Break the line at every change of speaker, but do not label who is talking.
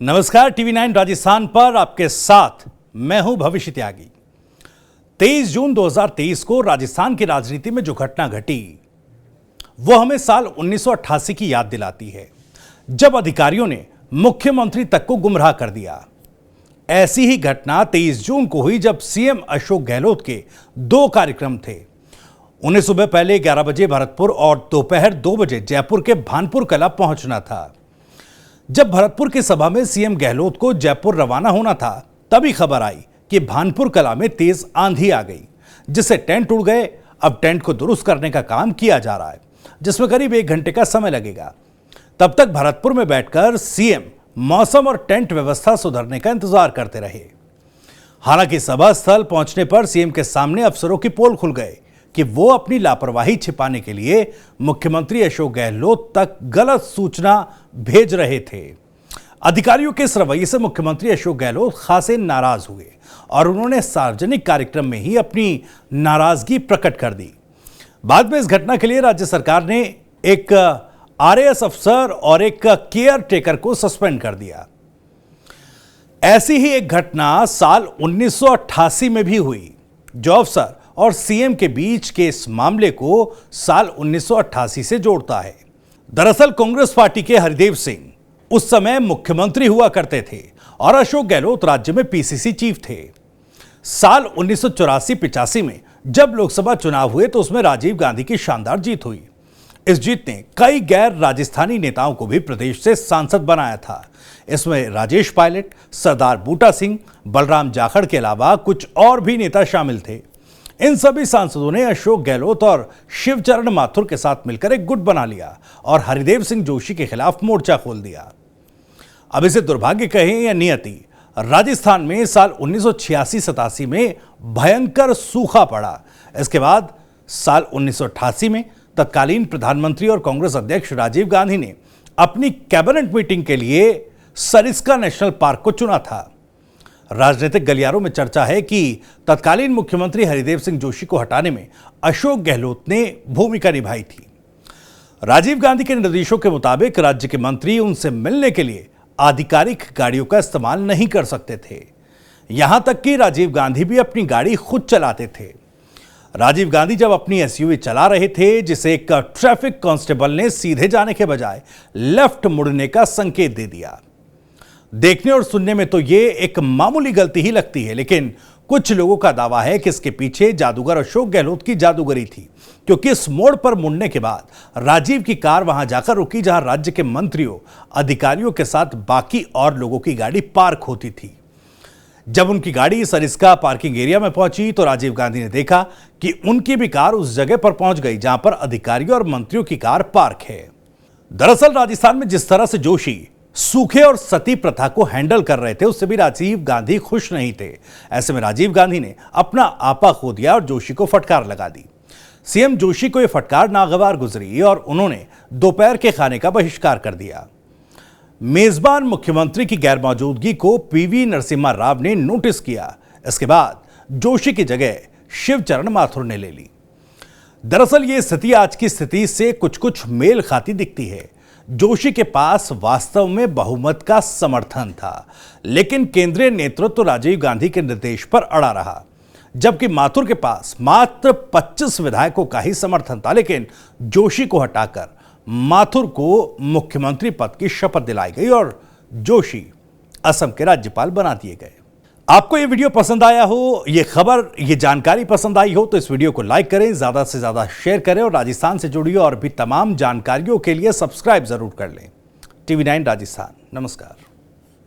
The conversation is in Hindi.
नमस्कार, टीवी 9 राजस्थान पर आपके साथ मैं हूं भविष्य त्यागी। 23 जून 2023 को राजस्थान की राजनीति में जो घटना घटी वो हमें साल 1988 की याद दिलाती है, जब अधिकारियों ने मुख्यमंत्री तक को गुमराह कर दिया। ऐसी ही घटना 23 जून को हुई जब सीएम अशोक गहलोत के दो कार्यक्रम थे। उन्हें सुबह पहले 11 बजे भरतपुर और दोपहर 2 बजे जयपुर के भानपुर कला पहुंचना था। जब भरतपुर की सभा में सीएम गहलोत को जयपुर रवाना होना था, तभी खबर आई कि भानपुर कला में तेज आंधी आ गई, जिससे टेंट उड़ गए। अब टेंट को दुरुस्त करने का काम किया जा रहा है, जिसमें करीब 1 घंटे का समय लगेगा। तब तक भरतपुर में बैठकर सीएम मौसम और टेंट व्यवस्था सुधरने का इंतजार करते रहे। हालांकि सभा स्थल पहुंचने पर सीएम के सामने अफसरों की पोल खुल गए कि वो अपनी लापरवाही छिपाने के लिए मुख्यमंत्री अशोक गहलोत तक गलत सूचना भेज रहे थे। अधिकारियों के इस रवैये से मुख्यमंत्री अशोक गहलोत खासे नाराज हुए और उन्होंने सार्वजनिक कार्यक्रम में ही अपनी नाराजगी प्रकट कर दी। बाद में इस घटना के लिए राज्य सरकार ने एक आरएएस अफसर और एक केयर टेकर को सस्पेंड कर दिया। ऐसी ही एक घटना साल 1988 में भी हुई, जो अफसर और सीएम के बीच के इस मामले को साल 1988 से जोड़ता है। दरअसल कांग्रेस पार्टी के हरिदेव सिंह उस समय मुख्यमंत्री हुआ करते थे और अशोक गहलोत राज्य में पीसीसी चीफ थे। साल 1984-85 में जब लोकसभा चुनाव हुए तो उसमें राजीव गांधी की शानदार जीत हुई। इस जीत ने कई गैर राजस्थानी नेताओं को भी प्रदेश से सांसद बनाया था। इसमें राजेश पायलट, सरदार बूटा सिंह, बलराम जाखड़ के अलावा कुछ और भी नेता शामिल थे। इन सभी सांसदों ने अशोक गहलोत और शिवचरण माथुर के साथ मिलकर एक गुट बना लिया और हरिदेव सिंह जोशी के खिलाफ मोर्चा खोल दिया। अब इसे दुर्भाग्य कहें या नियति, राजस्थान में साल 1986-87 में भयंकर सूखा पड़ा। इसके बाद साल 1988 में तत्कालीन प्रधानमंत्री और कांग्रेस अध्यक्ष राजीव गांधी ने अपनी कैबिनेट मीटिंग के लिए सरिस्का नेशनल पार्क को चुना था। राजनीतिक गलियारों में चर्चा है कि तत्कालीन मुख्यमंत्री हरिदेव सिंह जोशी को हटाने में अशोक गहलोत ने भूमिका निभाई थी। राजीव गांधी के निर्देशों के मुताबिक राज्य के मंत्री उनसे मिलने के लिए आधिकारिक गाड़ियों का इस्तेमाल नहीं कर सकते थे। यहां तक कि राजीव गांधी भी अपनी गाड़ी खुद चलाते थे। राजीव गांधी जब अपनी एसयूवी चला रहे थे, जिसे एक ट्रैफिक कांस्टेबल ने सीधे जाने के बजाय लेफ्ट मुड़ने का संकेत दे दिया। देखने और सुनने में तो ये एक मामूली गलती ही लगती है, लेकिन कुछ लोगों का दावा है कि इसके पीछे जादूगर अशोक गहलोत की जादूगरी थी, क्योंकि इस मोड़ पर मुड़ने के बाद राजीव की कार वहां जाकर रुकी जहां राज्य के मंत्रियों, अधिकारियों के साथ बाकी और लोगों की गाड़ी पार्क होती थी। जब उनकी गाड़ी सरिस्का पार्किंग एरिया में पहुंची तो राजीव गांधी ने देखा कि उनकी भी कार उस जगह पर पहुंच गई जहां पर अधिकारियों और मंत्रियों की कार पार्क है। दरअसल राजस्थान में जिस तरह से जोशी सूखे और सती प्रथा को हैंडल कर रहे थे, उससे भी राजीव गांधी खुश नहीं थे। ऐसे में राजीव गांधी ने अपना आपा खो दिया और जोशी को फटकार लगा दी। सीएम जोशी को यह फटकार नागवार गुजरी और उन्होंने दोपहर के खाने का बहिष्कार कर दिया। मेजबान मुख्यमंत्री की गैरमौजूदगी को पीवी नरसिम्हा राव ने नोटिस किया। इसके बाद जोशी की जगह शिवचरण माथुर ने ले ली। दरअसल यह स्थिति आज की स्थिति से कुछ मेल खाती दिखती है। जोशी के पास वास्तव में बहुमत का समर्थन था, लेकिन केंद्रीय नेतृत्व राजीव गांधी के निर्देश पर अड़ा रहा, जबकि माथुर के पास मात्र 25 विधायकों का ही समर्थन था। लेकिन जोशी को हटाकर माथुर को मुख्यमंत्री पद की शपथ दिलाई गई और जोशी असम के राज्यपाल बना दिए गए। आपको यह वीडियो पसंद आया हो, यह खबर, यह जानकारी पसंद आई हो तो इस वीडियो को लाइक करें, ज्यादा से ज्यादा शेयर करें और राजस्थान से जुड़ी और भी तमाम जानकारियों के लिए सब्सक्राइब जरूर कर लें। टीवी 9 राजस्थान। नमस्कार।